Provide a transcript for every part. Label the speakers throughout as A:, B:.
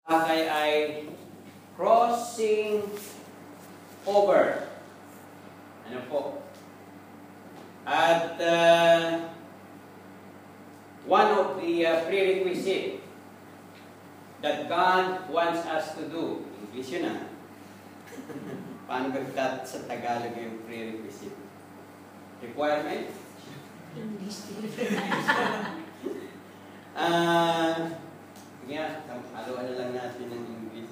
A: Ay crossing over. Ano po? At one of the prerequisite that God wants us to do. English yun ah. Paano ba sa Tagalog yung prerequisite? Requirement?
B: English.
A: Sige, haluan na lang natin ng English.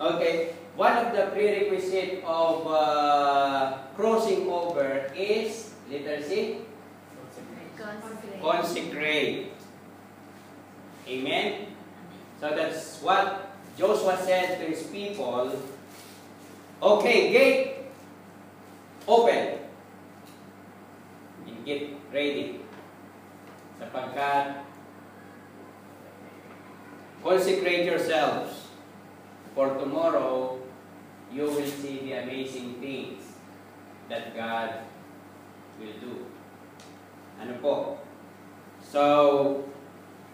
A: Okay, one of the prerequisite of crossing over is, letter C? Consecrate. Amen? So that's what Joshua said to his people. Okay, gate open. Get ready. Sapagkat consecrate yourselves, for tomorrow you will see the amazing things that God will do. Ano po? So,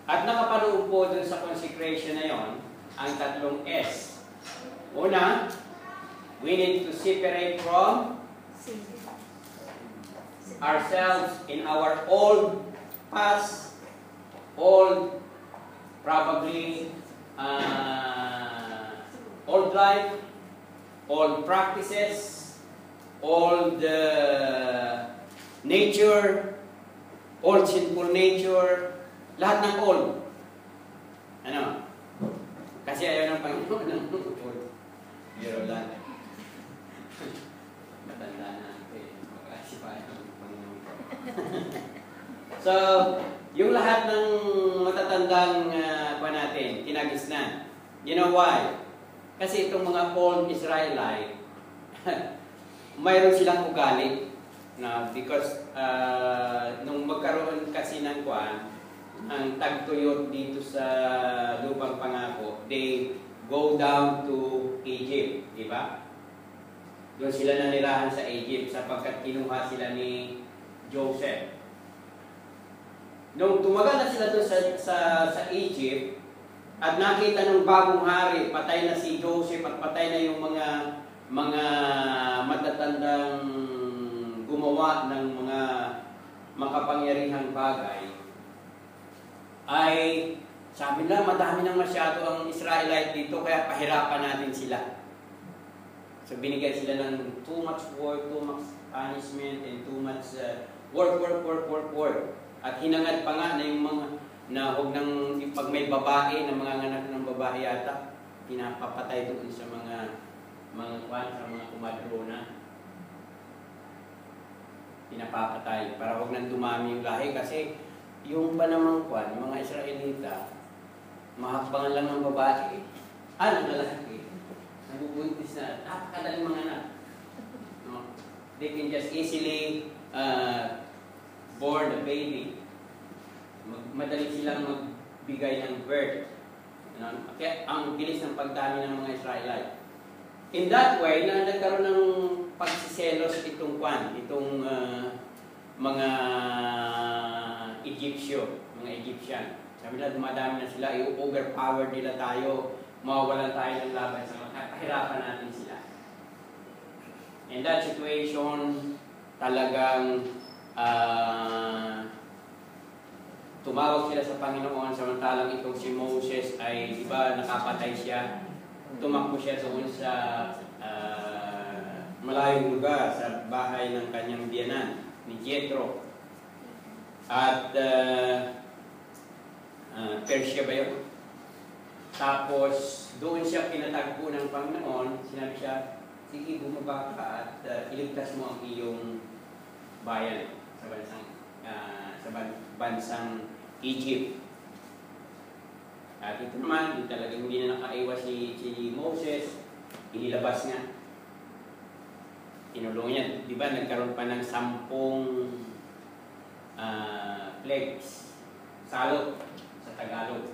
A: at nakapanood po dun sa consecration na yon ang tatlong S. Una, we need to separate from ourselves in our old past, old, probably old life, old practices, old nature, old sinful nature, lahat ng old. Ano? Kasi ayaw ng Panginoon ng old. Biro lang. Matanda na natin. Kasi pa ayaw ng Panginoon. So, yung lahat ng matatandang pa natin, kinagisnan. You know why? Kasi itong mga old Israelite, mayroon silang ugali. Na because nung magkaroon kasi ng kwan, ang tagtuyot dito sa lupang pangako, they go down to Egypt, di ba? Doon sila nanirahan sa Egypt sapagkat kinuha sila ni Joseph. Nung tumagal na sila doon sa Egypt, at nakita ng bagong hari, patay na si Joseph at patay na yung mga matatandang gumawa ng mga makapangyarihang bagay, ay sabi na madami nang masyado ang Israelite dito kaya pahirapan natin sila. So binigyan sila ng too much work, too much punishment, and too much work. At hinangad pa nga na yung mga na huwag nang pag may babae na mga anak ng babae yata, pinapapatay doon sa mga kumadrona. Pinapapatay para huwag nang dumami yung lahi kasi yung ba namang kwan, yung mga Israelita, mahakbangan lang ng babae, ng lalaki, nabubuntis na, napakadaling mga anak. No? They can just easily born a baby. Madali silang magbigay ng birth. Kaya ang bilis ng pagdami ng mga Israelite. In that way, na nagkaroon ng pagsiselos itong mga Egyptian. Sabi nila, dumadami na sila, i-overpower nila tayo, mawawalan tayo ng laban sa mga, pahirapan natin sila. In that situation, talagang tumawag sila sa Panginoon samantalang itong si Moses ay, di ba, nakapatay siya. Tumakbo siya doon sa malayong lugar, sa bahay ng kanyang biyanan, ni Jethro. At Persia ba yun? Tapos, doon siya pinatagpo ng Panginoon. Sinabi siya, sige, bumaba ka at iligtas mo ang iyong bayan sa bansang Egypt. At ito naman, talagang hindi na nakaiwas si Moses, inilabas nga. Tinulong niya, di ba, nagkaroon pa ng 10 plagues, salot sa Tagalog,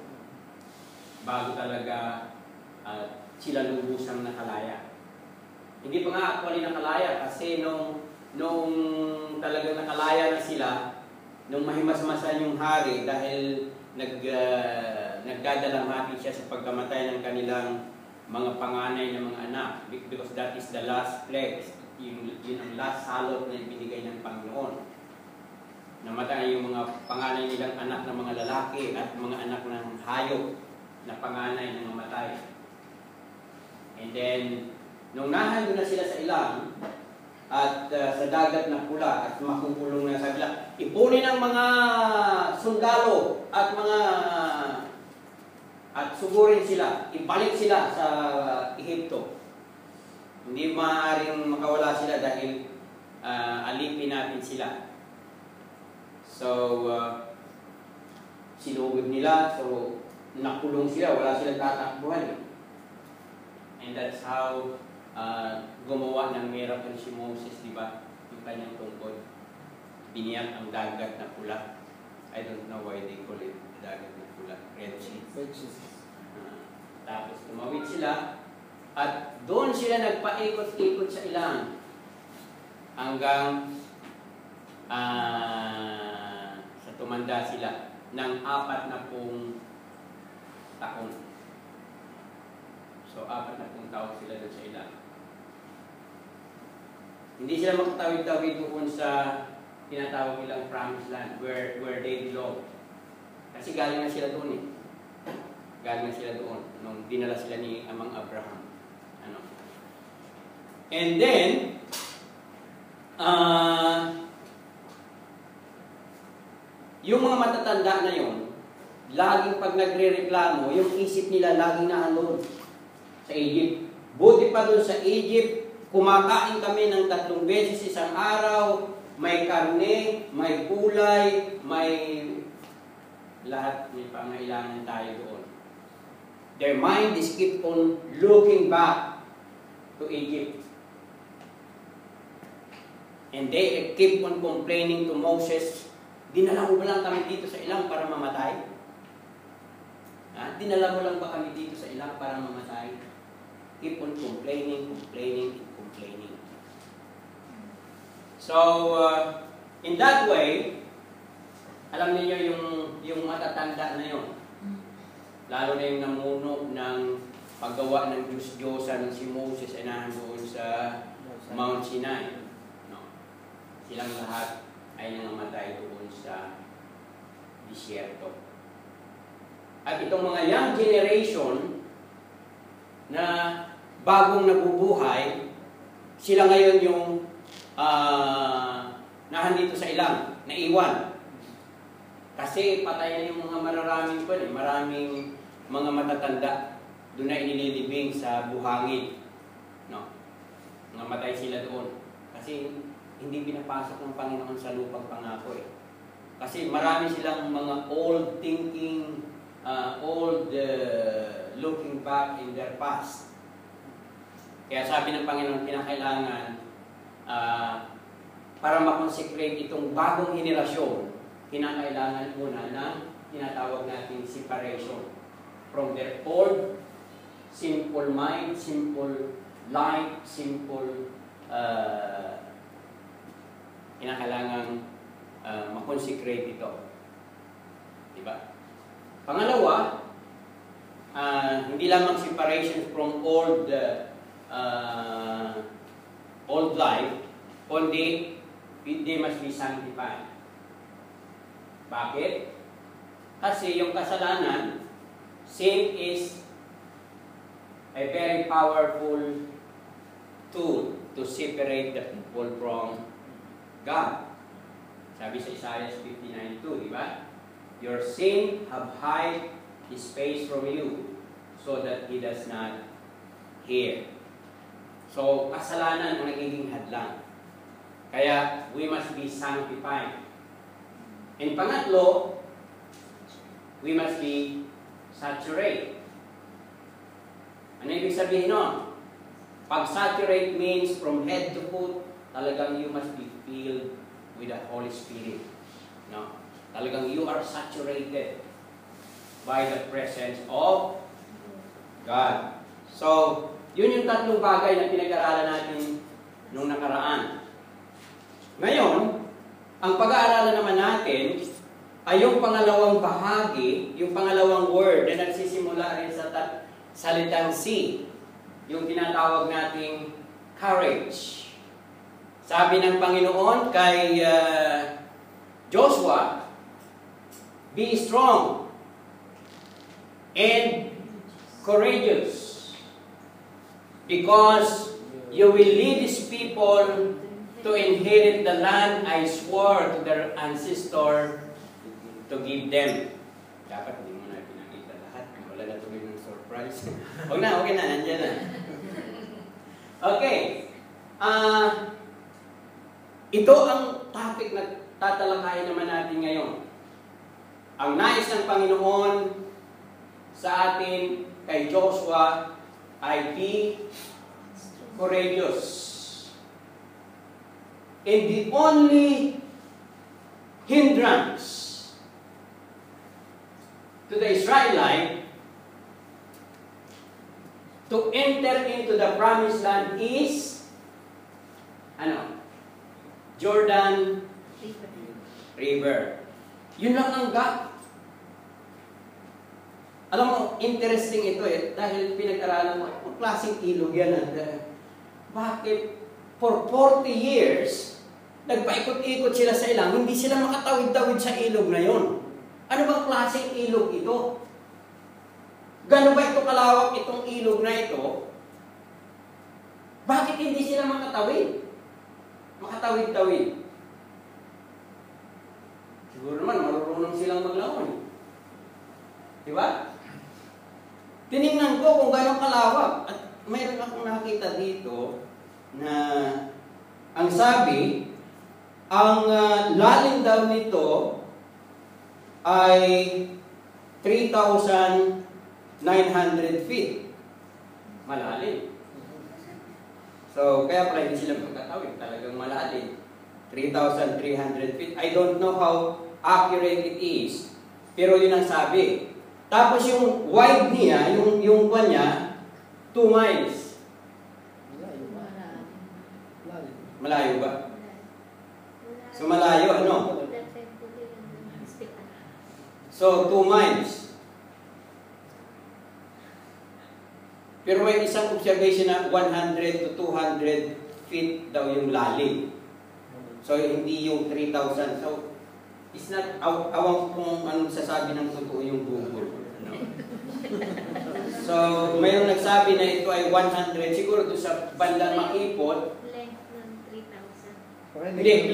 A: bago talaga sila lubusang nakalaya. Hindi pa nga actually nakalaya kasi nung talagang nakalaya na sila, nung mahimasmasan yung hari dahil nagdadalamhati siya sa pagkamatay ng kanilang mga panganay ng mga anak, because that is the last plague. Yun ang last salot na ibinigay ng Panginoon. Namatay yung mga panganay nilang anak ng mga lalaki at mga anak ng hayop na panganay na namatay. And then, nung nahando na sila sa ilang at sa dagat na pula at makukulong na sa ilang, ipunin ang mga sundalo at sugurin sila, ibalik sila sa Ehipto. Hindi maaaring makawala sila dahil alipin natin sila. So, sinugod nila, so nakulong sila, wala silang tatakbuhan. And that's how gumawa ng miracle si Moses, di ba? Yung kanyang tungkod. Biniyak ang dagat na pula. I don't know why they call it dagat na pula. Red Sea. Tapos tumawid sila at doon sila nagpaikot-ikot sa ilang hanggang sa tumanda sila ng 40 taon. So 40 taon sila doon sa ilang. Hindi sila makatawid-tawid doon sa tinatawag nilang promised land where they belong. Kasi galing na sila doon eh. Galing na sila doon nung dinala sila ni Amang Abraham. And then, yung mga matatanda na yun, laging pag nagre-reklamo, yung isip nila laging naandun sa Egypt. Buti pa doon sa Egypt, kumakain kami ng 3 beses isang araw, may karne, may gulay, may lahat, may pangailangan tayo doon. Their mind is keep on looking back to Egypt. And they keep on complaining to Moses, dinala mo ba lang kami dito sa ilang para mamatay? Dinala mo lang ba kami dito sa ilang para mamatay? Keep on complaining. So, in that way, alam niyo yung matatanda na yun. Lalo na yung namuno ng paggawa ng Diyos-Diyosan si Moses ay nandoon sa Mount Sinai. No. Silang lahat ay nangamatay doon sa disyerto. At itong mga young generation na bagong nabubuhay, sila ngayon yung nahandito sa ilang, naiwan. Kasi patay na yung mga mararaming pa, maraming mga matatanda doon na inililibing sa buhangin. No? Namatay sila doon. Kasi hindi pinapasok ng Panginoon sa lupang pangako eh. Kasi marami silang mga old thinking, looking back in their past. Kaya sabi ng Panginoon, kinakailangan para makonsecrate itong bagong henerasyon, kinakailangan muna ng tinatawag natin separation from their old simple mind, simple life, simple kinakailangan makonsecrate ito. Diba? Pangalawa, hindi lamang separation from old life, kundi they must be sanctified. Bakit? Kasi yung kasalanan, sin is a very powerful tool to separate the people from God. Sabi sa Isaiah 59:2, di ba? Your sin have hide his face from you, so that he does not hear. So, kasalanan ang nagiging hadlang. Kaya, we must be sanctified. And pangatlo, we must be saturated. Ano ibig sabihin nun? Pag saturate means from head to foot, talagang you must be filled with the Holy Spirit. No? Talagang you are saturated by the presence of God. So, yun yung 3 bagay na pinag-aralan natin nung nakaraan. Ngayon, ang pag-aaralan naman natin ay yung pangalawang bahagi, yung pangalawang word na nagsisimula rin sa salitang C, yung tinatawag nating courage. Sabi ng Panginoon kay Joshua, be strong and courageous, because you will lead these people to inherit the land I swore to their ancestor to give them. Dapat hindi mo na pinakita lahat. Wala na tuloy ng surprise. Okay na, nandiyan na. Okay. Ito ang topic na tatalakayin naman natin ngayon. Ang nais ng Panginoon sa atin kay Joshua ay be courageous. And the only hindrance to the Israelite to enter into the promised land is Jordan River. Yun lang ang gap. Alam mo, interesting ito dahil pinag-aralan mo, ang klaseng ilog yan. Bakit for 40 years, nagpaikot-ikot sila sa ilang, hindi sila makatawid-tawid sa ilog na yon. Ano bang klaseng ilog ito? Gano'n ba ito kalawak itong ilog na ito? Bakit hindi sila makatawid? Makatawid-tawid. Siguro naman, marunong silang maglaon. Diba? Tinignan ko kung gano'ng kalawak. At mayroon akong nakita dito na ang sabi, ang lalim daw nito ay 3,900 feet. Malalim. So, kaya pala hindi sila magkatawid. Talagang malalim. 3,300 feet. I don't know how accurate it is. Pero yun ang sabi. Tapos yung wide niya, yung kwan niya, 2 miles. Malayo ba? So, malayo, ano? So, 2 miles. Pero may isang observation na 100 to 200 feet daw yung lalim. So, hindi yung 3,000. So, it's not, awang kung anong sasabi ng totoo yung Google. No? So, mayroong nagsabi na ito ay 100. Siguro doon sa bandang Makipot, hindi,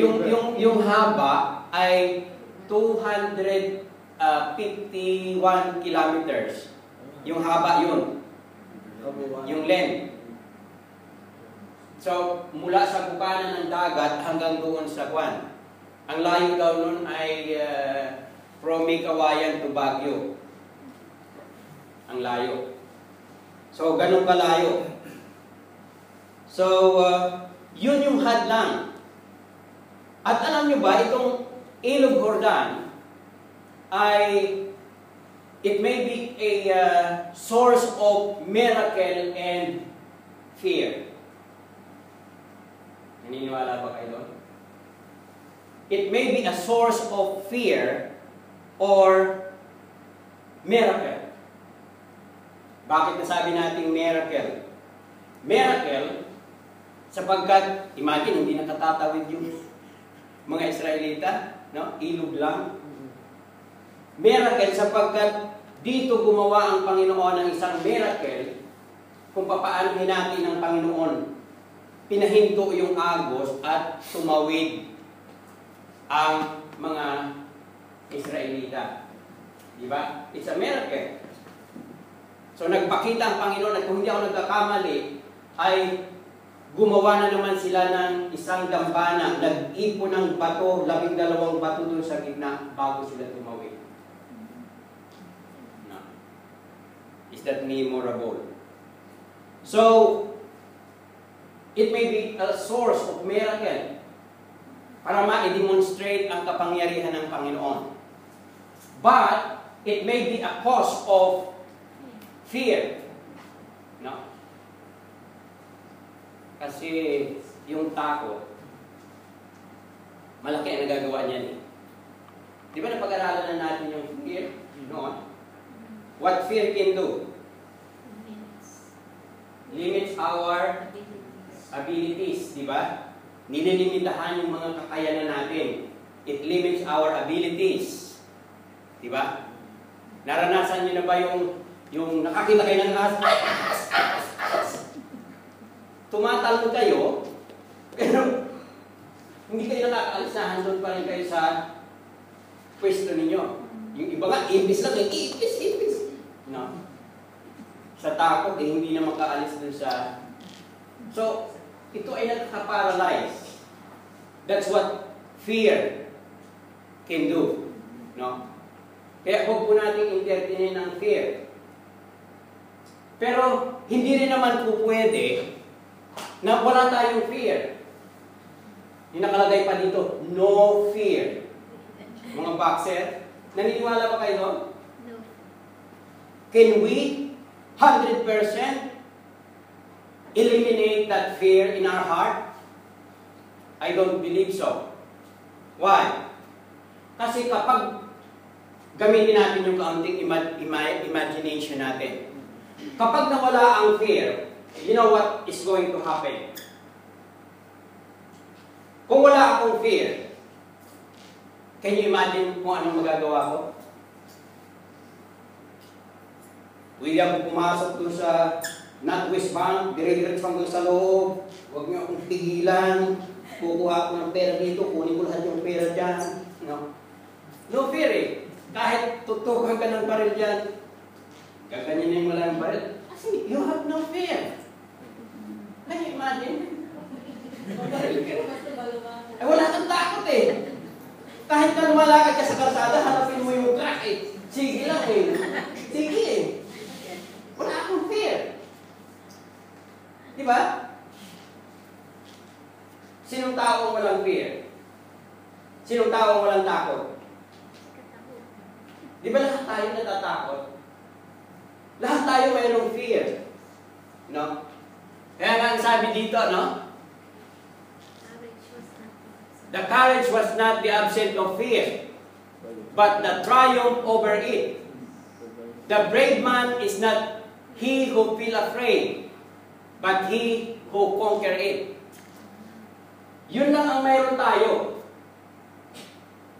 A: yung haba ay 251 kilometers. Yung haba yun. Yung length. So, mula sa bukana ng dagat hanggang doon sa Kwan. Ang layo daw nun ay from May Kawayan to Baguio. Ang layo. So, ganun kalayo. So, yun yung hadlang. At alam nyo ba, itong Ilog Jordan ay it may be a source of miracle and fear. Naniniwala ba kayo doon? It may be a source of fear or miracle. Bakit nasabi nating miracle? Miracle, sapagkat, imagine, hindi nakatatawid yung mga Israelita, no? Ilog lang. Miracle, sapagkat dito gumawa ang Panginoon ng isang miracle kung papaano hinati ng Panginoon. Pinahinto yung agos at tumawid ang mga Israelita. Diba? It's a miracle. So nagpakita ang Panginoon at kung hindi ako nagkakamali, ay gumawa na naman sila ng isang dambana, nag-ipo ng bato, 12 bato doon sa gitna bago sila tumawid. No. Is that memorable? So, it may be a source of miracle para ma-demonstrate ang kapangyarihan ng Panginoon. But, it may be a cause of fear. No? Kasi yung takot, malaki ang nagagawa niyan. Di ba napag-aralan na natin yung fear noon? What fear can do? Limits our abilities, di ba? Nililimitahan yung mga kakayanan natin. It limits our abilities. Di ba? Naranasan niyo na ba yung nakakita kayo ng as? Tumatalon kayo, pero hindi kayo nakakalisahan doon pa rin kayo sa pwesto ninyo. Yung iba nga, ipis lang, ipis. No? Sa takot, hindi na makaalis dun sa... So, ito ay nakaka-paralyze. That's what fear can do. No? Kaya huwag po natin entertainin ang fear. Pero, hindi rin naman po pwede na wala tayong fear. Yung nakalagay pa dito, no fear. Mga boxer, naniniwala ba kayo doon?
B: No.
A: Can we 100% eliminate that fear in our heart? I don't believe so. Why? Kasi kapag gamitin natin yung kaunting imagination natin, kapag nawala ang fear, you know what is going to happen? Kung wala akong fear, can you imagine kung anong magagawa ko? William, pumasok doon sa NatWest Bank, dire-diretso hanggang sa loob, huwag niyo akong pigilan, kukuha ko ng pera dito, kunin ko lahat yung pera dyan. No fear eh. Kahit tutukan ka ng baril dyan, gaganyanin mo lang yung baril. Kasi you have no fear. Can you imagine? Eh, wala kang takot eh. Kahit na lumalakad ka sa kalsada, hanapin mo yung truck eh. Sige lang eh. Sige eh. Wala akong fear. Di ba? Sinong taong walang fear? Sinong taong walang takot? Di ba lahat tayo natatakot? Lahat tayo mayroong fear. No? Kaya nga ang sabi dito, no? The courage was not the absence of fear, but the triumph over it. The brave man is not he who feel afraid, but he who conquer it. Yun lang ang mayroon tayo.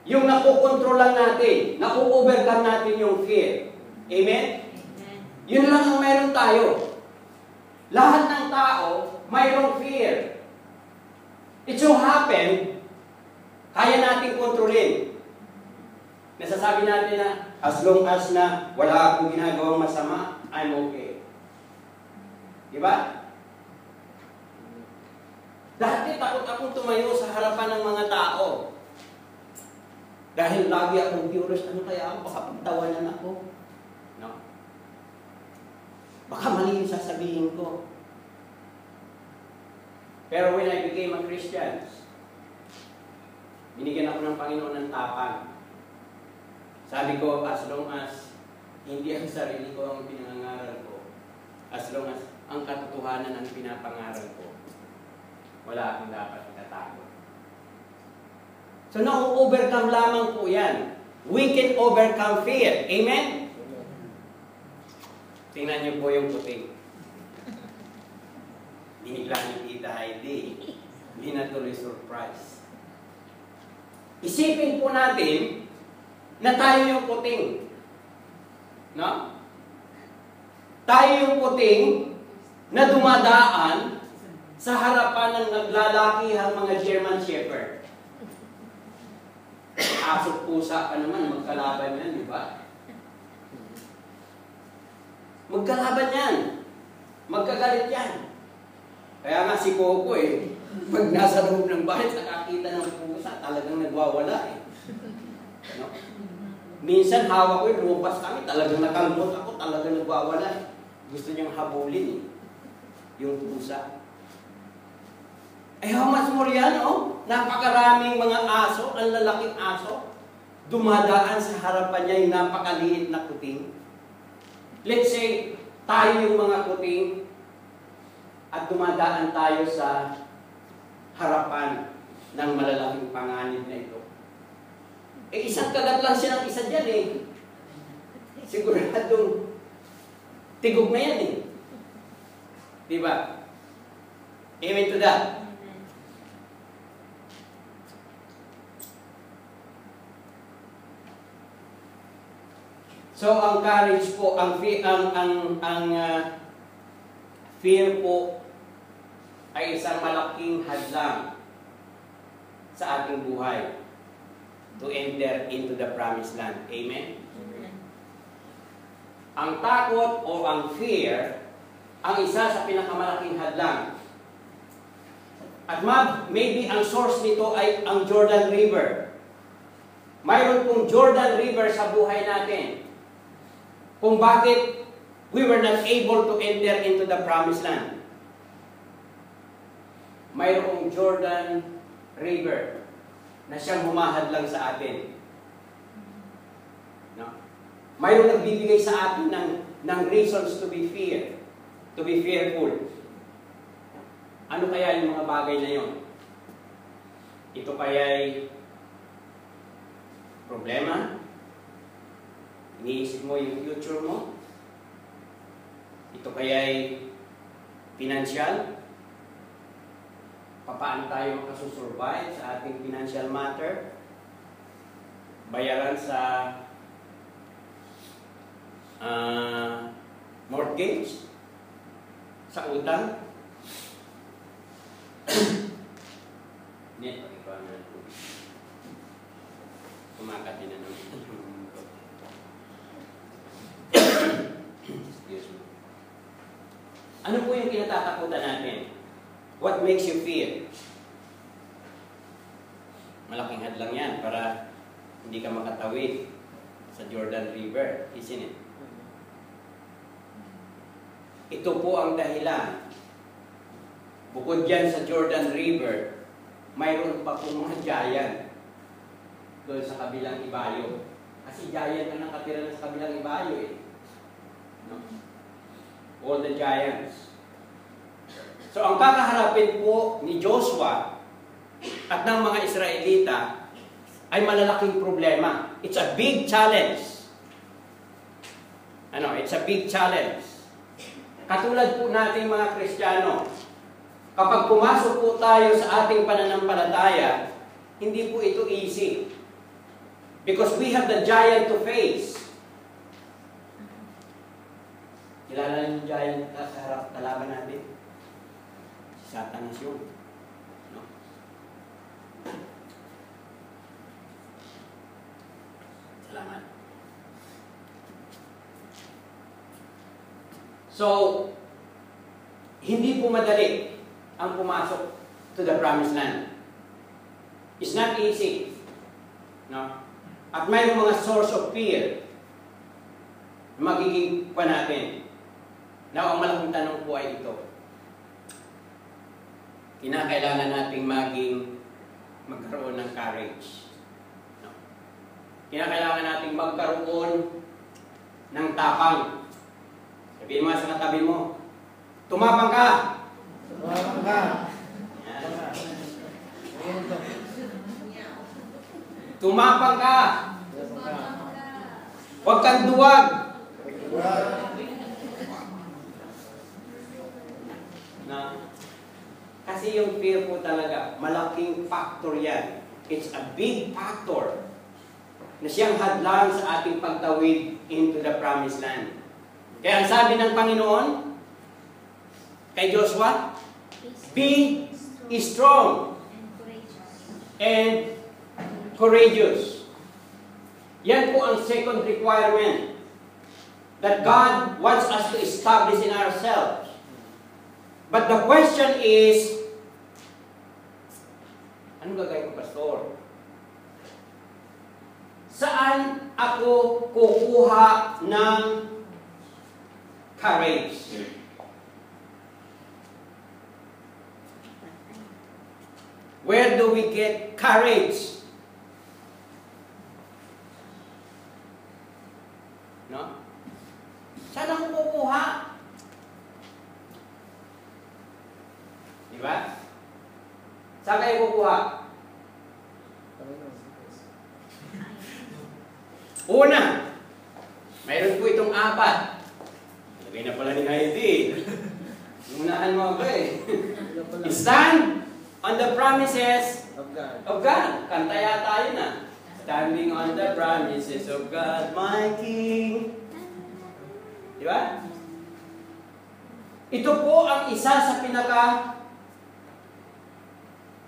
A: Yung nakukontrol lang natin, naku-overcome natin yung fear. Amen? Yun lang ang mayroon tayo. Lahat ng tao, mayroong fear. It so happen, kaya nating kontrolin. Nasasabi natin na, as long as na wala akong ginagawang masama, I'm okay. Diba? Dati takot akong tumayo sa harapan ng mga tao. Dahil lagi akong curious, ano kaya ako, baka pagtawanan ako. No? Baka mali yung sasabihin ko. Pero when I became a Christian, binigyan ako ng Panginoon ng tapang. Sabi ko, as long as hindi ang sarili ko ang pinangangaral ko, as long as ang katotohanan ang pinapangaral ko, wala akong dapat itatakot. So, na-overcome lamang po yan. We can overcome fear. Amen? Tingnan niyo po yung puting. Binigla ni Tita Heidi. Hindi na tuloy surprise. Isipin po natin na tayo yung puting. No? Tayo yung puting na dumadaan sa harapan ng naglalakihang mga German Shepherd. Aso pusa pa naman, magkalaban yan, di ba? Magkalaban yan. Magkagalit yan. Kaya nga si Coco eh, pag nasa loob ng bahay, nakakita ng pusa, talagang nagwawala eh. No? Minsan hawak ko, lumabas kami, talagang nakalmot ako, talagang nagwawala. Gusto niyang habulin eh, yung pusa. Eh, how much more yan, oh? Napakaraming mga aso, ang lalaking aso, dumadaan sa harapan niya yung napakaliit na kuting. Let's say, tayo yung mga kuting, at dumadaan tayo sa harapan ng malalaking panganib na ito. Eh, isang kagat lang siya ng isa dyan eh. Siguradong tigog na yan eh. Diba? Amen to that. So, ang courage po, fear po ay isang malaking hadlang sa ating buhay to enter into the promised land. Amen? Ang takot o ang fear ang isa sa pinakamalaking hadlang. At maybe ang source nito ay ang Jordan River. Mayroon pong Jordan River sa buhay natin kung bakit we were not able to enter into the promised land. Mayroong Jordan River na siyang humahadlang sa atin. No? Mayroong nagbibigay sa atin ng reasons to be fearful. Ano kaya yung mga bagay na yon? Ito kaya'y problema? Iniisip mo yung future mo? Ito kaya'y financial? Paano tayo makasusurvive sa ating financial matter? Bayaran sa mortgage? Sa utang? Net, ikaw na ito. Kumakati na naman. Excuse me. Ano po yung kinatatakutan natin? What makes you fear? Malaking hadlang yan para hindi ka makatawid sa Jordan River, isn't it? Ito po ang dahilan. Bukod dyan sa Jordan River, mayroon pa po mga giant doon sa kabilang ibayo. Kasi giant na nakatira na sa kabilang ibayo eh. No? All the giants. So ang kakaharapin po ni Joshua at ng mga Israelita ay malalaking problema. It's a big challenge. It's a big challenge. Katulad po nating mga Kristiyano, kapag pumasok po tayo sa ating pananampalataya, hindi po ito easy. Because we have the giant to face. Kilala niyo yung giant sa harap kalaban natin? Si Satanas yun. No? Salamat. So, hindi po madali ang pumasok to the promised land. It's not easy. No? At may mga source of fear na magiging pa natin. Now, ang malaking tanong po ay ito. Kinakailangan nating magkaroon ng courage. No? Kinakailangan nating magkaroon ng tapang. Sabihin mo sa katabi mo, tumapang ka!
B: Tumapang ka!
A: Tumapang ka! Huwag kang duwag! Na, kasi yung fear po talaga, malaking factor yan. It's a big factor na siyang hadlang sa ating pagtawid into the promised land. Kaya ang sabi ng Panginoon kay Joshua, be strong and courageous. Yan po ang second requirement that God wants us to establish in ourselves. But the question is, ano gagawin ko, Pastor? Saan ako kukuha ng courage? Where do we get courage? No? Saan ako kukuha? Diba? Saan kayo kukuha? Una, mayroon po itong apat. Lagay na pala ni Heidi. Unahan mo ako eh. Stand on the promises
B: Of God.
A: of God. Kanta yata yun ah. Standing on the promises of God, my King. Di ba? Ito po ang isa sa pinaka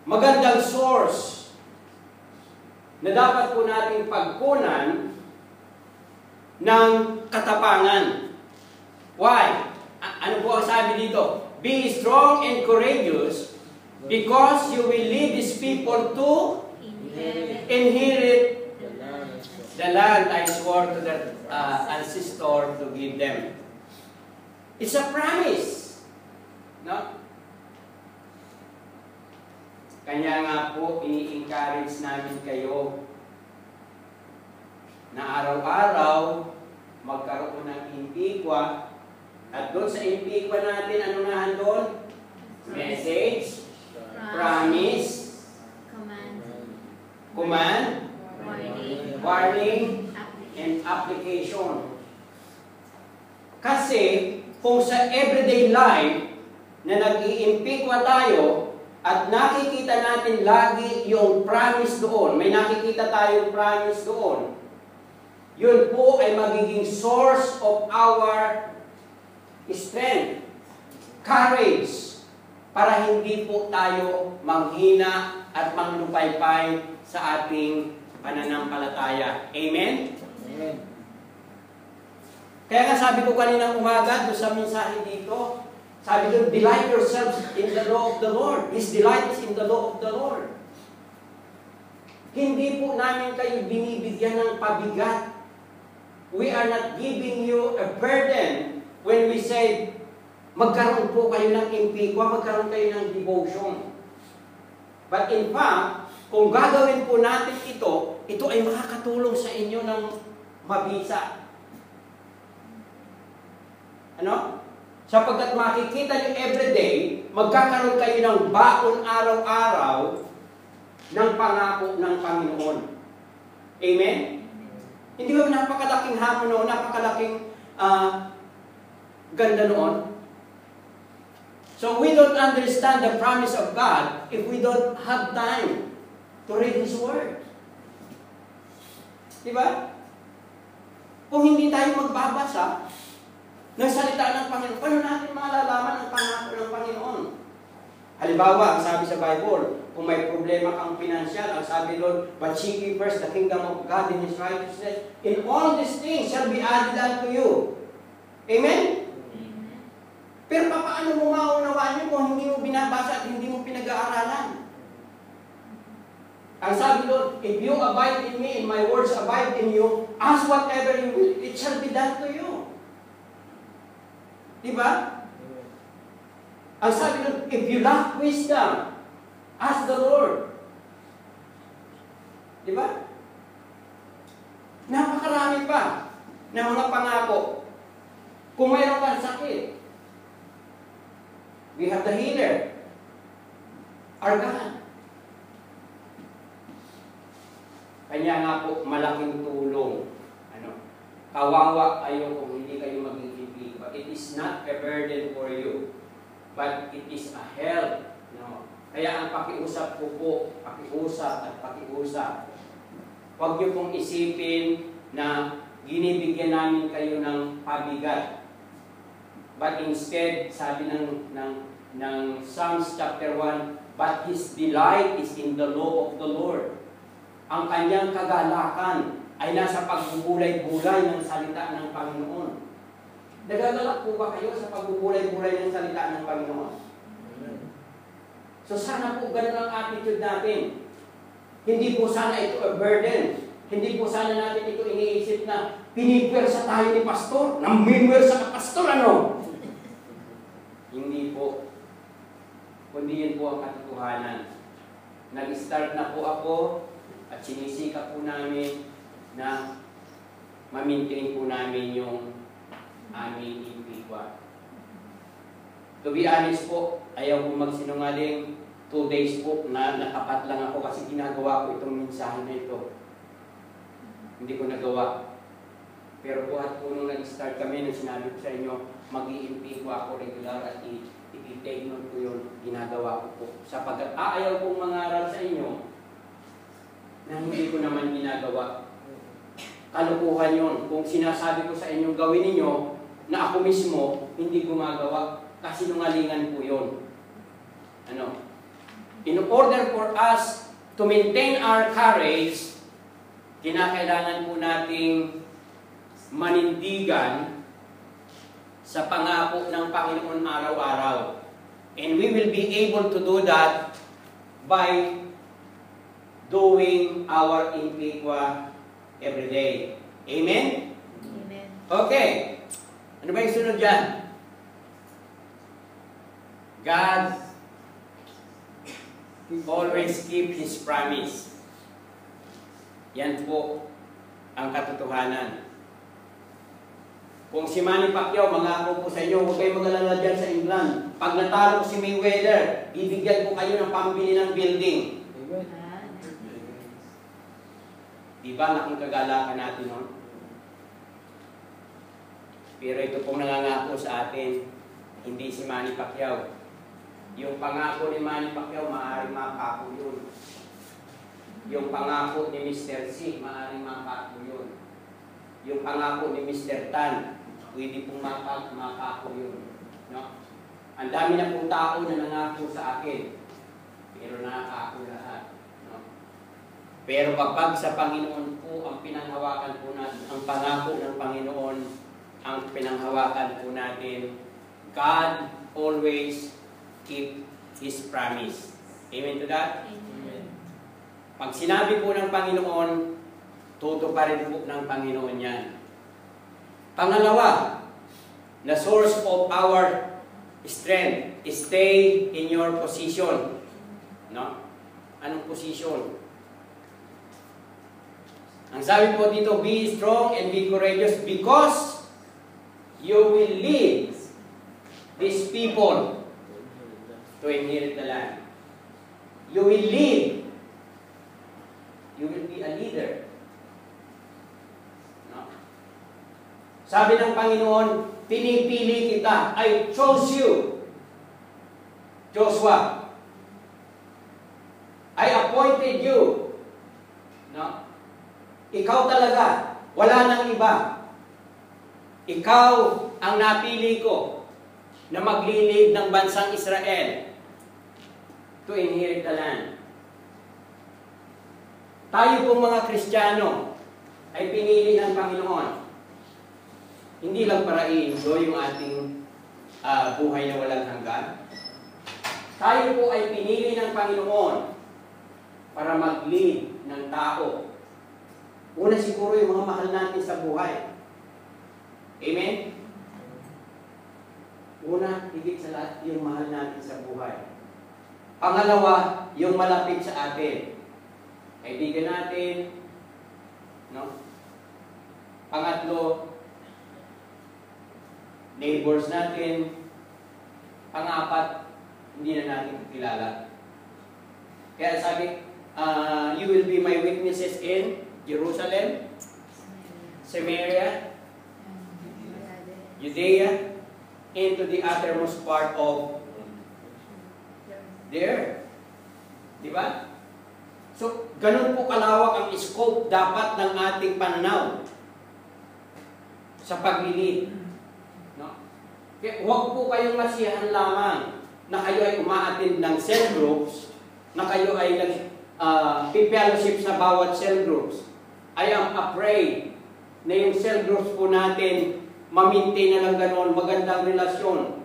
A: magandang source na dapat po nating pagkunan ng katapangan. Why? Ano po ang sabi dito? Be strong and courageous because you will lead these people to inherit the land I swore to their ancestor to give them. It's a promise. No? Kanya nga po, ini-encourage namin kayo na araw-araw magkaroon ng impikwa. At doon sa impikwa natin, ano na doon? Message, promise, command, warning, and application. Kasi, kung sa everyday life na nag-iimpikwa tayo at nakikita natin lagi yung promise doon, may nakikita tayong promise doon, yun po ay magiging source of our strength, courage, para hindi po tayo manghina at manglupaypay sa ating pananampalataya. Amen?
B: Amen.
A: Kaya nga sabi ko kaninang umaga doon sa mensahe dito, sabi doon, delight yourselves in the law of the Lord. His delight is in the law of the Lord. Hindi po namin kayo binibigyan ng pabigat. We are not giving you a burden when we say, magkaroon po kayo ng impikwa, magkaroon kayo ng devotion. But in fact, kung gagawin po natin ito, ito ay makakatulong sa inyo ng mabisa. Ano? Sapagkat makikita nyo everyday, magkakaroon kayo ng baon araw-araw ng pangako ng Panginoon. Amen? Hindi ba napakalaking hamon noon, napakalaking ganda noon? So we don't understand the promise of God if we don't have time to read His Word. Diba? Kung hindi tayo magbabasa ng salita ng Panginoon, paano natin malalaman ang pangako ng Panginoon? Halimbawa, ang sabi sa Bible, kung may problema kang pinansyal, ang sabi doon, but seek ye first the kingdom of God and His righteousness, in all these things shall be added unto you. Amen? Pero paano mo maunawaan yun kung hindi mo binabasa at hindi mo pinag-aaralan? Ang sabi doon, if you abide in me and my words abide in you, ask whatever you will, it shall be done to you. Diba? Ang sabi doon, if you lack wisdom, ask the Lord. Diba? Napakarami pa na mga pangako. Kung mayroon kang sakit, we have the healer, our God. Kanya nga po, malaking tulong. Kawawa kayo kung hindi kayo mag-ibig. But it is not a burden for you, but it is a help. No? Kaya ang pakiusap ko po, pakiusap at pakiusap. Huwag niyo pong isipin na ginibigyan namin kayo ng pabigat. But instead, sabi ng Psalms chapter 1, but His delight is in the law of the Lord. Ang kanyang kagalakan ay nasa pagbubulay-bulay ng salita ng Panginoon. Nagagalak po ba kayo sa pagbubulay-bulay ng salita ng Panginoon? So sana po ganun ang attitude natin. Hindi po sana ito a burden. Hindi po sana natin ito iniisip na pinipwersa tayo ni pastor. Namimwersa ka pastor, ano? Hindi po. Kundi yun po ang katotohanan. Nag-start na po ako at sinisika po namin na ma-maintain po namin yung aming impikwa. To be honest po, ayaw po magsinungaling. 2 days po na nakapat lang ako kasi ginagawa ko itong mensahe na ito. Hindi ko nagawa. Pero buhat po nung nag-start kami, nung sinabi ko sa inyo, mag-i-impake ko ako regular at i-take note ko yun, ginagawa ko po. Sapagkat ayaw kong mangaral sa inyo na hindi ko naman ginagawa. Kalukuhan yun. Kung sinasabi ko sa inyong gawin ninyo, na ako mismo, hindi gumagawa. Kasi nungalingan po yun. Ano? In order for us to maintain our courage, kinakailangan po nating manindigan sa pangako ng Panginoon araw-araw. And we will be able to do that by doing our impikwa every day. Amen?
C: Amen.
A: Okay. Ano ba yung sunod dyan? God always keep His promise. Yan po ang katotohanan. Kung si Manny Pacquiao, mangako po sa inyo, huwag kayong mag-alala dyan sa England. Pag natalo ko si Mayweather, bibigyan ko kayo ng pambili ng building. Diba, laking kagalakan natin nun? Pero ito pong nangangako sa atin, hindi si Manny Pacquiao. Yung pangako ni Manny Pacquiao, maaaring mapako yun. Yung pangako ni Mr. C, maaaring mapako yun. Yung pangako ni Mr. Tan, pwede pong mapako yun. No? Ang dami na pong tao na nangako sa akin, pero nakako lahat. No? Pero kapag sa Panginoon po ang pinanghawakan po natin, ang pangako ng Panginoon, ang pinanghawakan po natin, God always keep His promise. Amen to that?
C: Amen.
A: Pag sinabi po ng Panginoon, tutuparin po ng Panginoon yan. Pangalawa, the source of our strength, stay in your position. No? Anong position? Ang sabi po dito, be strong and be courageous because you will lead these people to inherit the land. You will lead. You will be a leader. No? Sabi ng Panginoon, pinipili kita. I chose you. Joshua. I appointed you. No? Ikaw talaga. Wala nang iba. Ikaw ang napili ko na maglilid ng bansang Israel to inherit the land. Tayo pong mga Kristiyano ay pinili ng Panginoon. Hindi lang para i-enjoy yung ating buhay na walang hanggan. Tayo po ay pinili ng Panginoon para mag-lead ng tao. Una siguro yung mga mahal natin sa buhay. Amen? Una, higit sa lahat, yung mahal natin sa buhay. Pangalawa, yung malapit sa atin. Kaibigan natin, no? Pangatlo, neighbors natin. Pangapat, hindi na natin kilala. Kaya sabi, you will be my witnesses in Jerusalem, Samaria, Judea, into the uttermost part of the earth. Diba? So, ganun po kalawak ang scope dapat ng ating pananaw sa paglilid. No? Kaya huwag po kayong masiyahan lamang na kayo ay umaattend ng cell groups, na kayo ay nag-fellowship sa bawat cell groups. I am afraid na yung cell groups po natin, ma-maintain na lang gano'n, magandang relasyon.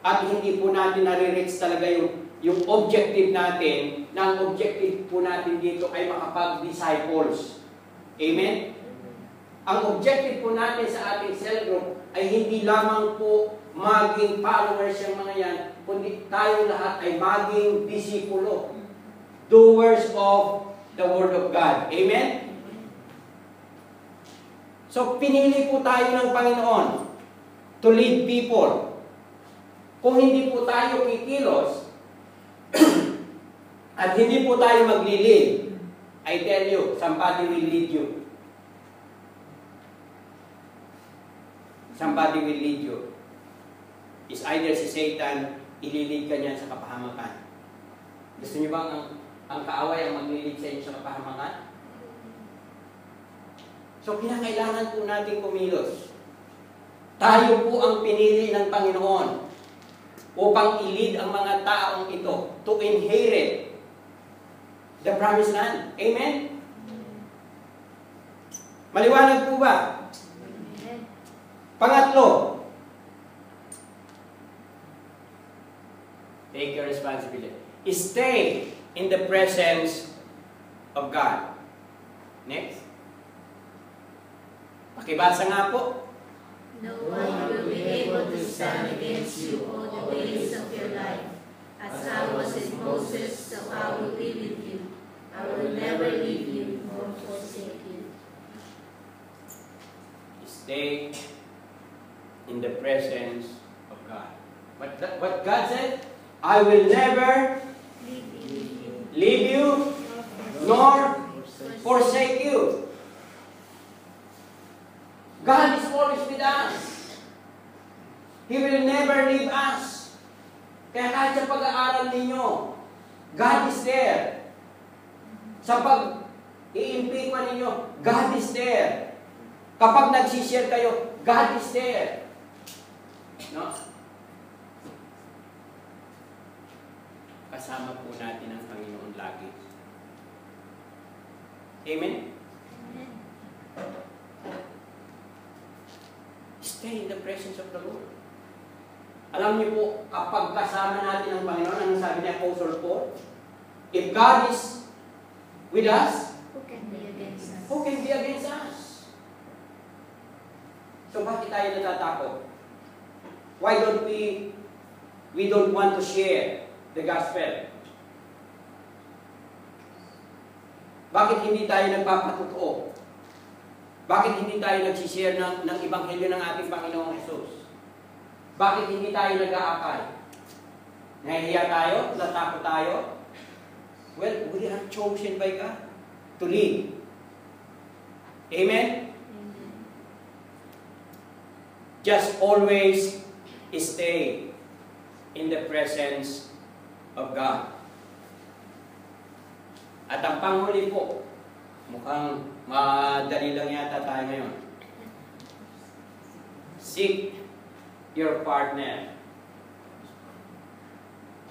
A: At hindi po natin nare-reach talaga yung objective natin, na ang objective po natin dito ay makapag-disciples. Amen? Ang objective po natin sa ating cell group ay hindi lamang po maging followers yung mga yan, kundi tayo lahat ay maging disipulo. Doers of the Word of God. Amen? So, pinili po tayo ng Panginoon to lead people. Kung hindi po tayo kikilos, at hindi po tayo maglilid, I tell you, somebody will lead you. somebody will lead you. Is either si Satan, ililid ka niya sa kapahamakan. Gusto niyo bang ang kaaway ang maglilid sa inyo sa kapahamakan? So, kinakailangan po natin kumilos. Tayo po ang pinili ng Panginoon upang ilid ang mga taong ito to inherit the promised land. Amen? Maliwanag po ba? Pangatlo, take your responsibility. Stay in the presence of God. Next. Pakibasa nga po.
C: No one will be able to stand against you all the days of your life. As I was with Moses, so I will be with you. I will never leave you nor forsake you.
A: Stay in the presence of God. What God said? I will never leave you nor forsake you. God is always with us. He will never leave us. Kaya kahit sa pag-aaral ninyo, God is there. Sa pag-iimpikwa ninyo, God is there. Kapag nagsishare kayo, God is there. No? Kasama po natin ang Panginoon lagi. Amen? Stay in the presence of the Lord. Alam niyo po, kapag kasama natin ang Panginoon, ang sabi ni Apostle Paul, if God is with us,
C: Who can be against us?
A: who can be against us? So bakit tayo natatakot? Why don't we don't want to share the gospel? Bakit hindi tayo nagpapatotoo? Bakit hindi tayo nagsishare ng Ebanghelyo ng ating Panginoong Jesus? Bakit hindi tayo nag-aakay? Nahihiya tayo? Natakot tayo? Well, we are chosen by God to lead. Amen?
C: Amen.
A: Just always stay in the presence of God. At ang panghuli po, mukhang madali lang yata tayo ngayon. Seek your partner.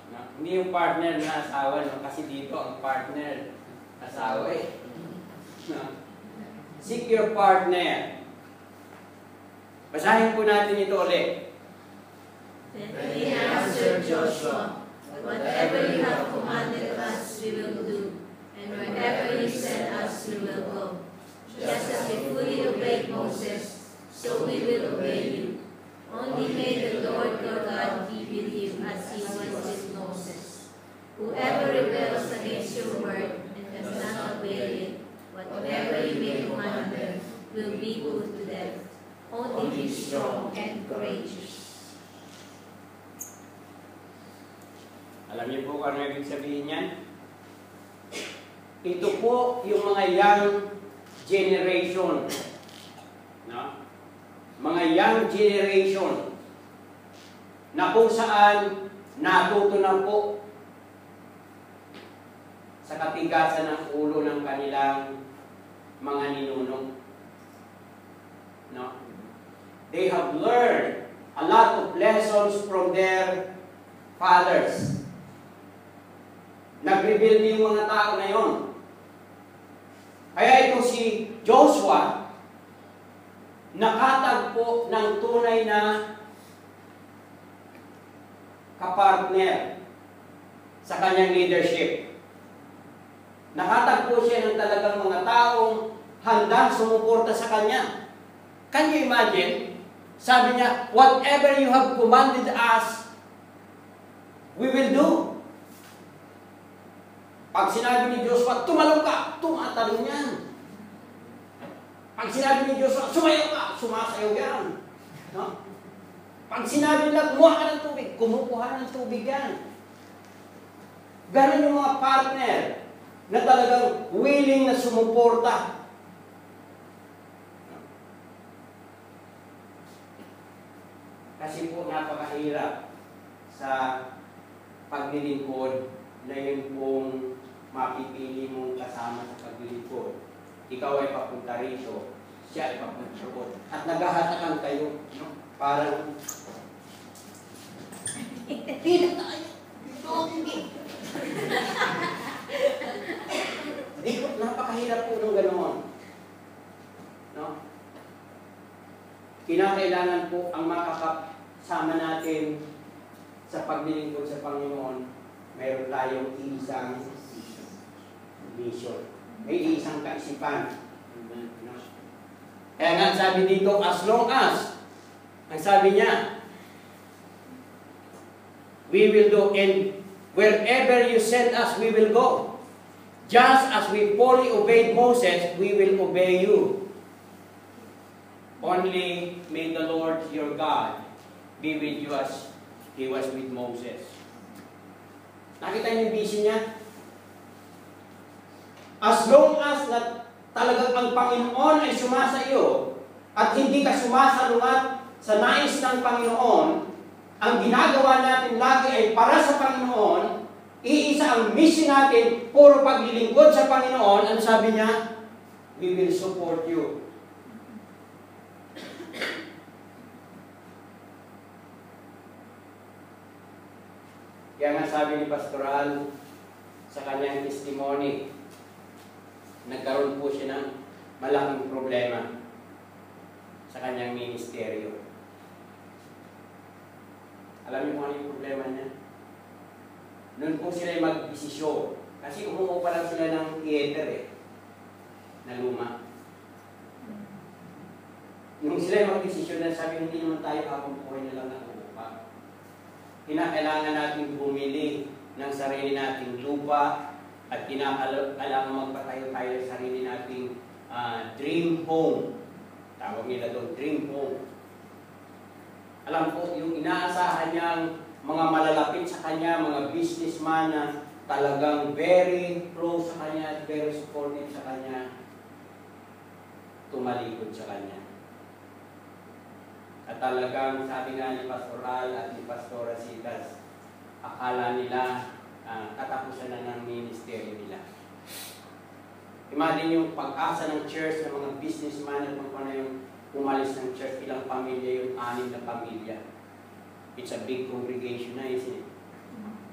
A: No? Hindi yung partner na asawa, no? Kasi dito ang partner, asawa eh. No? Seek your partner. Basahin po natin ito ulit.
C: Then he answered Joshua, whatever you have commanded us, we will do. And wherever you send us, we will go. Just as we fully obeyed Moses, so we will obey you. Only may the Lord your God be with you as he was with Moses. Whoever rebels against your word and does not obey it, whatever you may command them, will be put to death. Only be strong and courageous.
A: Alam niyo po kung ano ibig sabihin yan? Ito po yung mga young generation. No? Mga young generation na kung saan natuto na po sa katigasan ng ulo ng kanilang mga ninuno. No? They have learned a lot of lessons from their fathers. Nag-rebuild yung mga tao na yon. Kaya ito si Joshua, nakatagpo ng tunay na kapartner sa kanyang leadership. Nakatagpo siya ng talagang mga taong handang sumuporta sa kanya. Can you imagine? Sabi niya, whatever you have commanded us, we will do. Pag sinabi ni Joshua, tumalong ka, tumatalong yan. Pag sinabi ni Joshua, sumayaw ka, sumasayaw yan. No? Pag sinabi nila, kumuha ka ng tubig, kumukuha ng tubig yan. Ganon yung mga partner na talagang willing na sumuporta. Kasi po napakahirap sa paglilingkod na yun pong mapipili mong kasama sa paglilingkod. Ikaw ay papunta rito, siya ay papunta roon. At naghahatakan kayo, no? Parang hindi tayo. Napakahirap po nung ganoon. No? Kinakailangan po ang makakasama natin sa paglilingkod sa Panginoon, mayroon tayong isang mission. May isang kaisipan. No? Kaya nga sabi dito, as long as, ang sabi niya, we will do, and wherever you send us, we will go. Just as we fully obeyed Moses, we will obey you. Only may the Lord your God be with you as He was with Moses. Nakita niyo yung vision niya? As long as na talagang ang Panginoon ay sumasa iyo at hindi ka sumasalungat sa nais ng Panginoon, ang ginagawa natin lagi ay para sa Panginoon, iisa ang mission natin, puro paglilingkod sa Panginoon. Ang sabi niya, we will support you. Kaya nga sabi ni Pastoral sa kanyang testimony, nagkaroon po siya ng malaking problema sa kanyang ministeryo. Alam niyo kung ano yung problema niya? Noon po sila mag-desisyon. Kasi umuo pa lang sila ng theater na luma. Nung sila mag-desisyon na sabi, hindi naman tayo habang buhay na lang nakukupa. Kinakailangan natin bumili ng sarili nating lupa at kinakailangan magpatayo tayo sa sarili nating dream home. Tawag nila doon, dream home. Alam ko, yung inaasahan niyang mga malalapit sa kanya, mga businessman na talagang very close sa kanya, very supportive sa kanya, tumalikod sa kanya. At talagang sabi nga ni Pastoral at ni Pastora Citas, akala nila katapusan na ng ministeryo nila. Imagine yung pag-asa ng church ng mga businessman at mga na yung umalis ng church, ilang pamilya yung 6 na pamilya. It's a big congregation na, isn't it?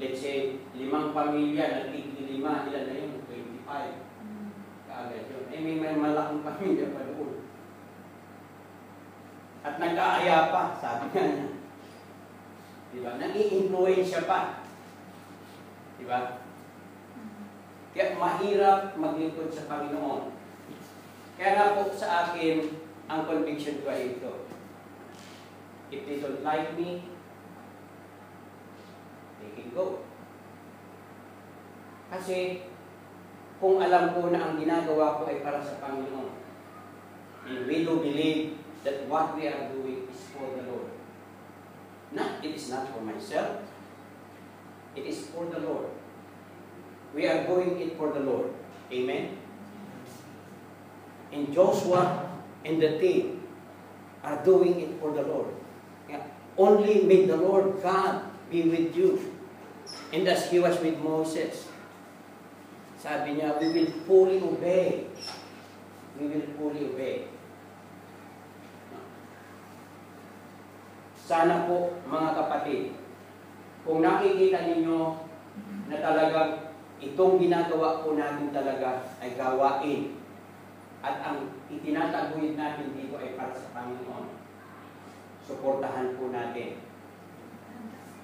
A: Let's say, 5 pamilya, natigil 5, ilan na yun? 25. Kaagad yun. Eh, may malaking pamilya pa doon. At nag-aaya pa, sabi nga niya. Diba? Nag-i-influensya pa. Diba? Kaya mahirap maglingkod sa Panginoon. Kaya nga po sa akin, ang conviction ko ay ito. If they don't like me, they can go. Kasi, kung alam ko na ang ginagawa ko ay para sa Panginoon, and we do believe that what we are doing is for the Lord. It is not for myself. It is for the Lord. We are doing it for the Lord. Amen? And Joshua and the team are doing it for the Lord. Only may the Lord God be with you. And as He was with Moses, sabi niya, we will fully obey. We will fully obey. Sana po, mga kapatid, kung nakikita ninyo na talagang itong ginagawa po natin talaga ay gawain at ang itinataguyod natin dito ay para sa Panginoon, suportahan po natin.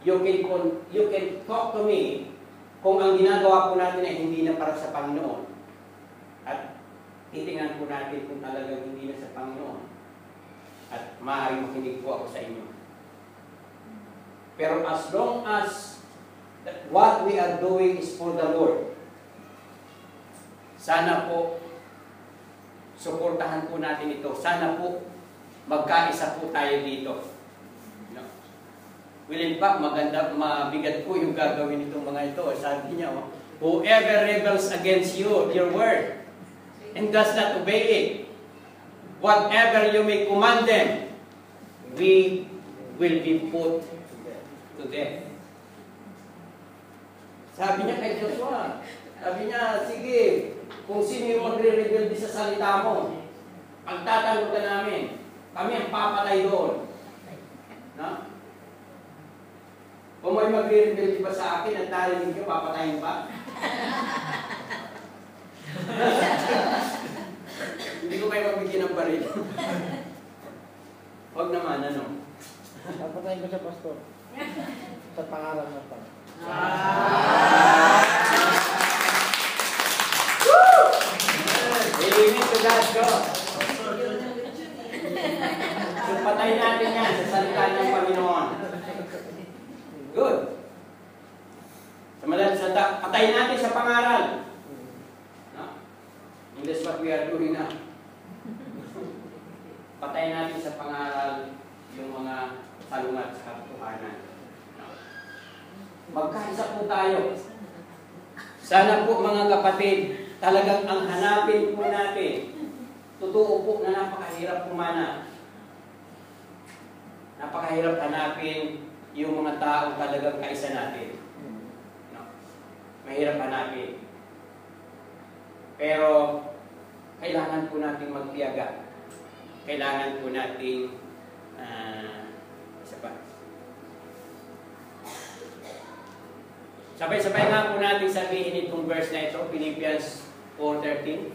A: You can talk to me kung ang ginagawa po natin ay hindi na para sa Panginoon at titingnan po natin kung talagang hindi na sa Panginoon at maaaring makinig po ako sa inyo. Pero as long as what we are doing is for the Lord, sana po suportahan po natin ito. Sana po magkaisa po tayo dito. No? Well, in fact, maganda, mabigat po yung gagawin nitong mga ito. Sabi niya, whoever rebels against you, your word, and does not obey it, whatever you may command them, we will be put to death. Sabi niya kay Joshua, sabi niya, sige, kung sino yung magre-rebelde sa salita mo, pagtatanong ka namin, kami ang papatay doon. No? Kung may magre-rebelde ba sa akin, ang narinig niyo, papatayin pa? Hindi ko kayo mabigyan ng baril. Huwag naman, ano?
B: Papatayin ko siya, Pastor. Sa pangalan ng Panginoon.
A: Amen to God, God. So, patayin natin yan sa salita ng Panginoon. Good. Sa madaling salita, patayin natin sa pangaral. No? And that's what we are doing now. Patayin natin sa pangaral yung mga salungat sa katotohanan. No? Magkaisa po tayo. Sana po mga kapatid, talagang ang hanapin po natin, totoo po na napakahirap kumana. Napakahirap hanapin yung mga taong talagang kaisa natin. No? Mahirap hanapin. Pero, kailangan po natin magtiyaga. Kailangan po natin, isa pa. Sabay-sabay nga po natin sabihin itong verse na ito, Philippians 4:13.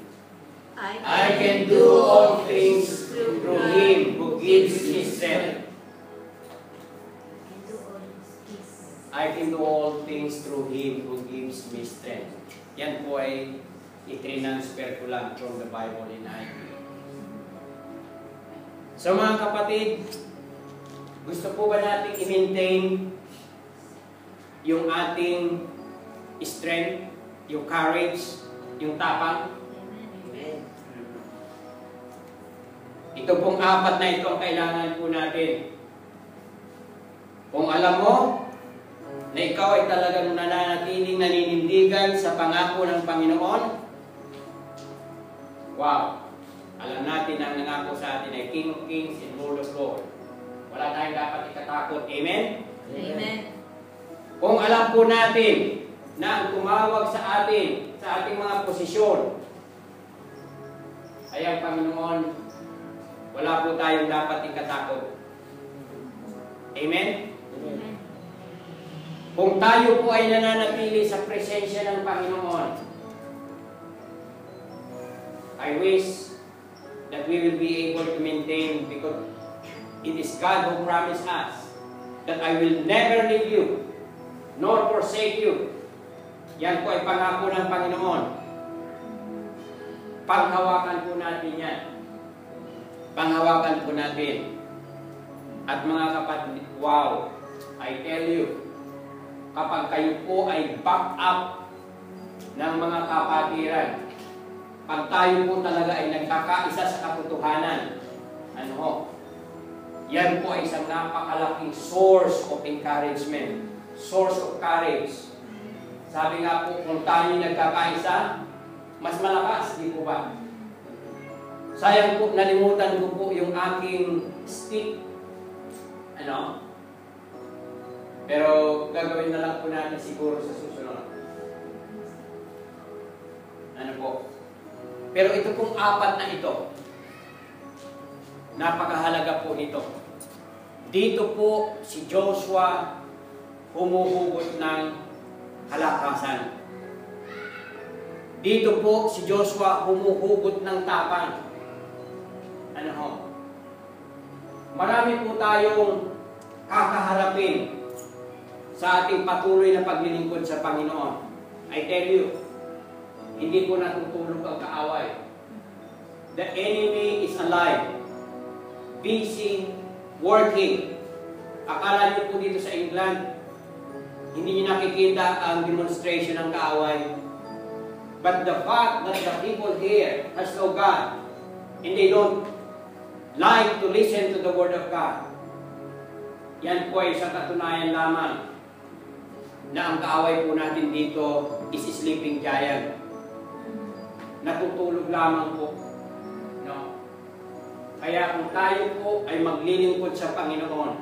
A: I can do all things through Him who gives me strength. I can do all things through Him who gives me strength. Yan po ay i-transfer ko lang from the Bible in NIV. So mga kapatid, gusto po ba natin i-maintain yung ating strength, yung courage, yung tapang? Ito pong apat na ito ang kailangan po natin. Kung alam mo na ikaw ay talagang nananatiling naninindigan sa pangako ng Panginoon, wow! Alam natin ang nangako sa atin ay King of Kings and Lord of Lords. Wala tayong dapat ikatakot. Amen?
C: Amen.
A: Kung alam po natin na ang tumawag sa atin, sa ating mga posisyon, ay ang Panginoon, wala po tayong dapat ikatakot. Amen?
C: Amen.
A: Kung tayo po ay nananatili sa presensya ng Panginoon, I wish that we will be able to maintain, because it is God who promised us that I will never leave you nor forsake you. Yan po ay pangako ng Panginoon. Panghawakan po natin yan. Panghawakan po natin. At mga kapatid, wow, I tell you, kapag kayo po ay back up ng mga kapatiran, pag tayo po talaga ay nagkakaisa sa katotohanan, ano ho, yan po ay isang napakalaking source of encouragement, source of courage. Sabi nga po, kung tayo nagkakaisa, mas malakas, di po ba? Sayang po, nalimutan ko po yung aking stick. Ano? Pero gagawin na lang po natin siguro sa susunod. Ano po? Pero ito pong apat na ito, napakahalaga po nito. Dito po si Joshua humuhugot ng kalakasan. Dito po si Joshua humuhugot ng tapang. Ano ho? Marami po tayong kakaharapin sa ating patuloy na paglilingkod sa Panginoon. I tell you, hindi po natutulog ang kaaway. The enemy is alive, busy, working. Akala niyo po dito sa England, hindi niyo nakikita ang demonstration ng kaaway. But the fact that the people here has no God, and they don't like to listen to the Word of God, yan po ay isang katunayan lamang na ang kaaway po natin dito is sleeping giant. Natutulog lamang po. No? Kaya kung tayo po ay maglilingkod sa Panginoon,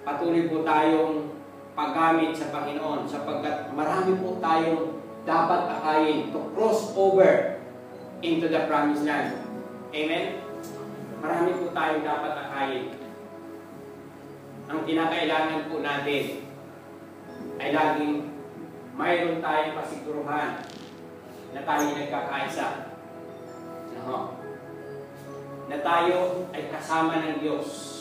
A: patuloy po tayong paggamit sa Panginoon sapagkat marami po tayong dapat akayin to cross over into the promised land. Amen? Marami po tayong dapat akayin. Ang kinakailangan po natin ay laging mayroon tayong kasiguruhan na tayo nagkakaisa. Na tayo ay kasama ng Diyos.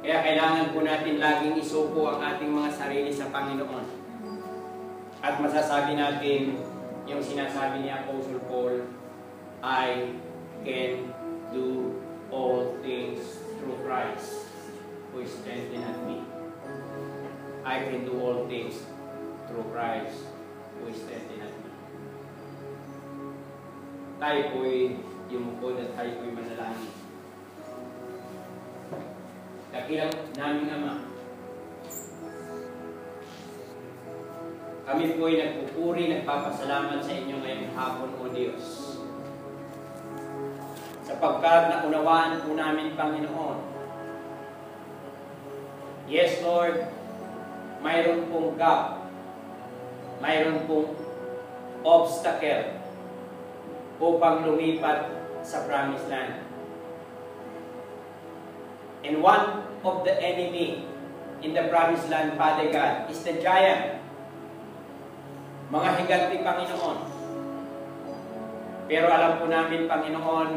A: Kaya kailangan po natin laging isuko ang ating mga sarili sa Panginoon. At masasabi natin yung sinasabi ni Apostle Paul, I can do all things through Christ who strengthens me. I can do all things through Christ who strengthens me. Tayo po'y yumukod at tayo po'y manalangin. Dakilang naming Ama, kami po'y nagpupuri, nagpapasalamat sa inyo ngayong hapon, O Diyos. Sapagkat naunawaan po namin, Panginoon. Yes, Lord, mayroon pong gap, mayroon pong obstacle upang lumipat sa promised land. And one of the enemy in the promised land, Father God, is the giant. Mga higanti, Panginoon. Pero alam po namin, Panginoon,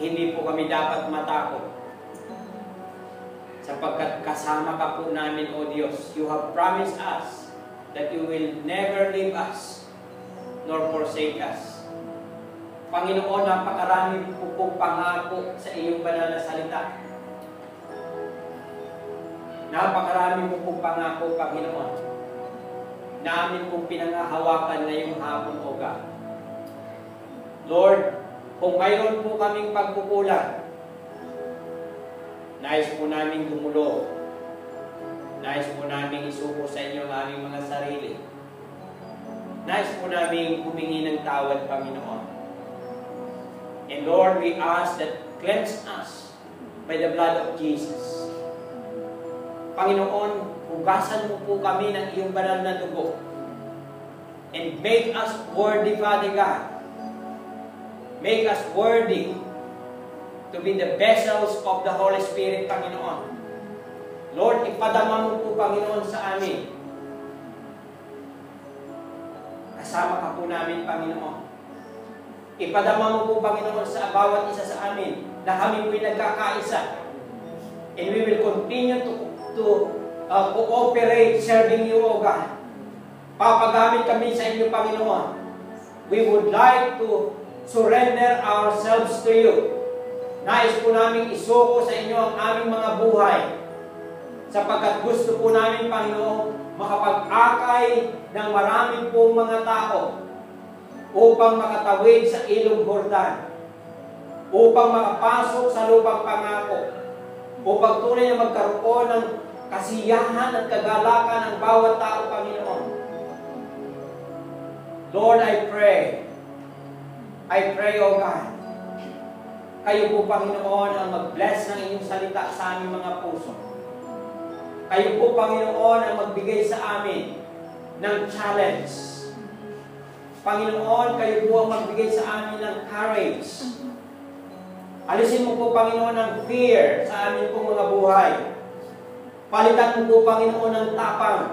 A: hindi po kami dapat matakot. Sapagkat kasama ka po namin, O Diyos. You have promised us that you will never leave us nor forsake us. Panginoon, napakarami po pong pangako sa iyong banal na salita. Napakarami po pong pangako, Panginoon, na amin pong pinangahawakan ngayong hapon, O God. Lord, kung mayroon po kaming pagkukulang, nais po namin gumulo. Nais po namin isuko sa inyo ang aming mga sarili. Nais po namin humingi ng tawad, Panginoon. And Lord, we ask that cleanse us by the blood of Jesus. Panginoon, hugasan mo po kami ng iyong banal na dugo. And make us worthy, Father God. Make us worthy to be the vessels of the Holy Spirit, Panginoon. Lord, ipadama mo po, Panginoon, sa amin. Kasama ka po namin, Panginoon. Ipadama mo po, Panginoon, sa bawat isa sa amin na kami po'y nagkakaisa. And we will continue to cooperate serving you, O God. Papagamit kami sa inyo, Panginoon. We would like to surrender ourselves to you. Nais po namin isuko sa inyo ang aming mga buhay. Sapagkat gusto po namin, Panginoon, makapag-akay ng maraming pong mga tao upang makatawid sa ilog Jordan, upang makapasok sa lupang pangako, upang tunay na magkaroon ng kasiyahan at kagalakan ng bawat tao, Panginoon. Lord, I pray, O God, kayo po, Panginoon, ang mag-bless ng inyong salita sa aming mga puso. Kayo po, Panginoon, ang magbigay sa amin ng challenge. Panginoon, kayo po ang magbigay sa amin ng courage. Alisin mo po, Panginoon, ang fear sa amin pong mga buhay. Palitan mo po, Panginoon, ng tapang.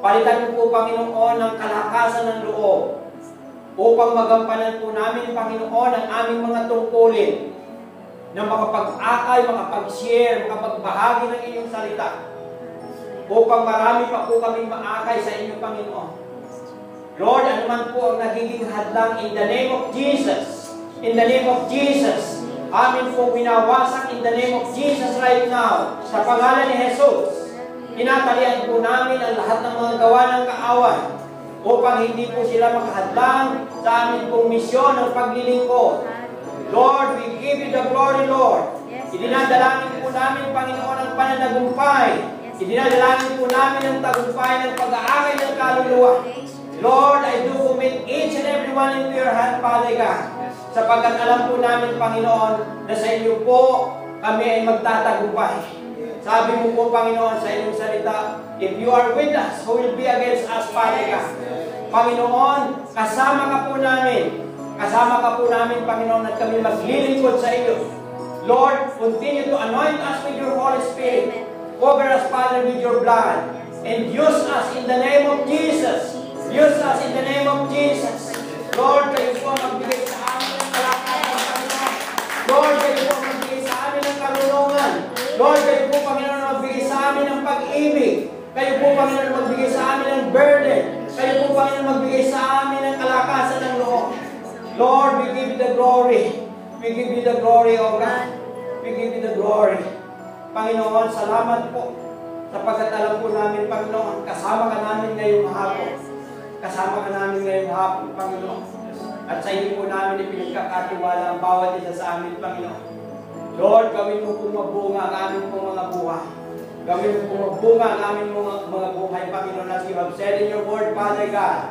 A: Palitan mo po, Panginoon, ng kalakasan ng loob. Upang magampanan po namin, Panginoon, ang aming mga tungkulin na makapag-akay, makapag-share, makapagbahagi ng inyong salita. Upang marami pa po kaming maakay sa inyong Panginoon. Lord, ano man po ang nagiging hadlang in the name of Jesus. In the name of Jesus. Amin po winawasak in the name of Jesus right now. Sa pangalan ni Jesus. Tinatalian po namin ang lahat ng mga gawa ng kaawan upang hindi po sila makahadlang sa amin pong misyon ng paglilingkod. Lord, we give you the glory, Lord. Idinadalangin po namin, Panginoon, ang pananagumpay. Idinadalangin po namin ang tagumpay ng pag-aaral ng kaluluwa. Lord, I do commit each and every one into your hand, Father God. Sapagkat alam po namin, Panginoon, na sa inyo po kami ay magtatagumpay. Sabi mo po, Panginoon, sa iyong salita, if you are with us, who will be against us, Father God? Panginoon, kasama ka po namin. Kasama ka po namin, Panginoon, at kami maglilingkod sa iyo. Lord, continue to anoint us with your Holy Spirit. Cover us, Father, with your blood. And use us in the name of Jesus. Use us in the name of Jesus. Lord, kayo po magbigay sa amin ng kalakasan, Panginoon. Lord, kayo po magbigay sa amin ng karunungan. Lord, kayo po, Panginoon, magbigay sa amin ng pag-ibig. Kayo po, Panginoon, magbigay sa amin ng burden. Kayo po, Panginoon, magbigay sa amin ng kalakasan ng loob. Lord, we give you the glory. We give you the glory, O God. We give you the glory. Panginoon, salamat po. Sapagkat alam po namin, Panginoon, kasama ka namin ngayong hapon. Kasama ka namin ngayong hapon, Panginoon. At sa iyo po namin ipinagkakatiwala ang bawat isa sa amin, Panginoon. Lord, gawin mo po mabunga ang aming po mga buhay. Gawin mo po mabunga ang aming mga buhay, Panginoon, as you have said in your word, Father God,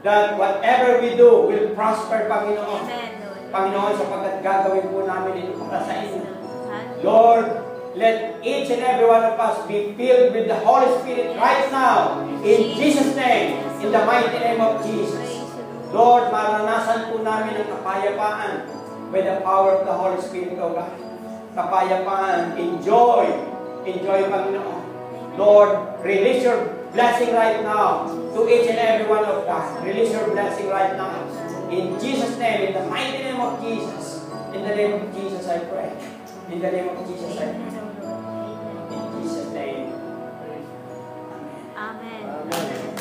A: that whatever we do will prosper, Panginoon. Panginoon, sapagkat gagawin po namin ito para sa inyo. Lord, let each and every one of us be filled with the Holy Spirit right now. In Jesus' name, in the mighty name of Jesus. Lord, maranasan po namin ang kapayapaan by the power of the Holy Spirit, O God. Kapayapaan, enjoy, Panginoon. Lord, release your blessing right now to each and every one of us. Release your blessing right now. In Jesus' name, in the mighty name of Jesus. In the name of Jesus, I pray. In the name of Jesus, I pray. In Jesus' name. Amen.
C: Amen.
B: Amen.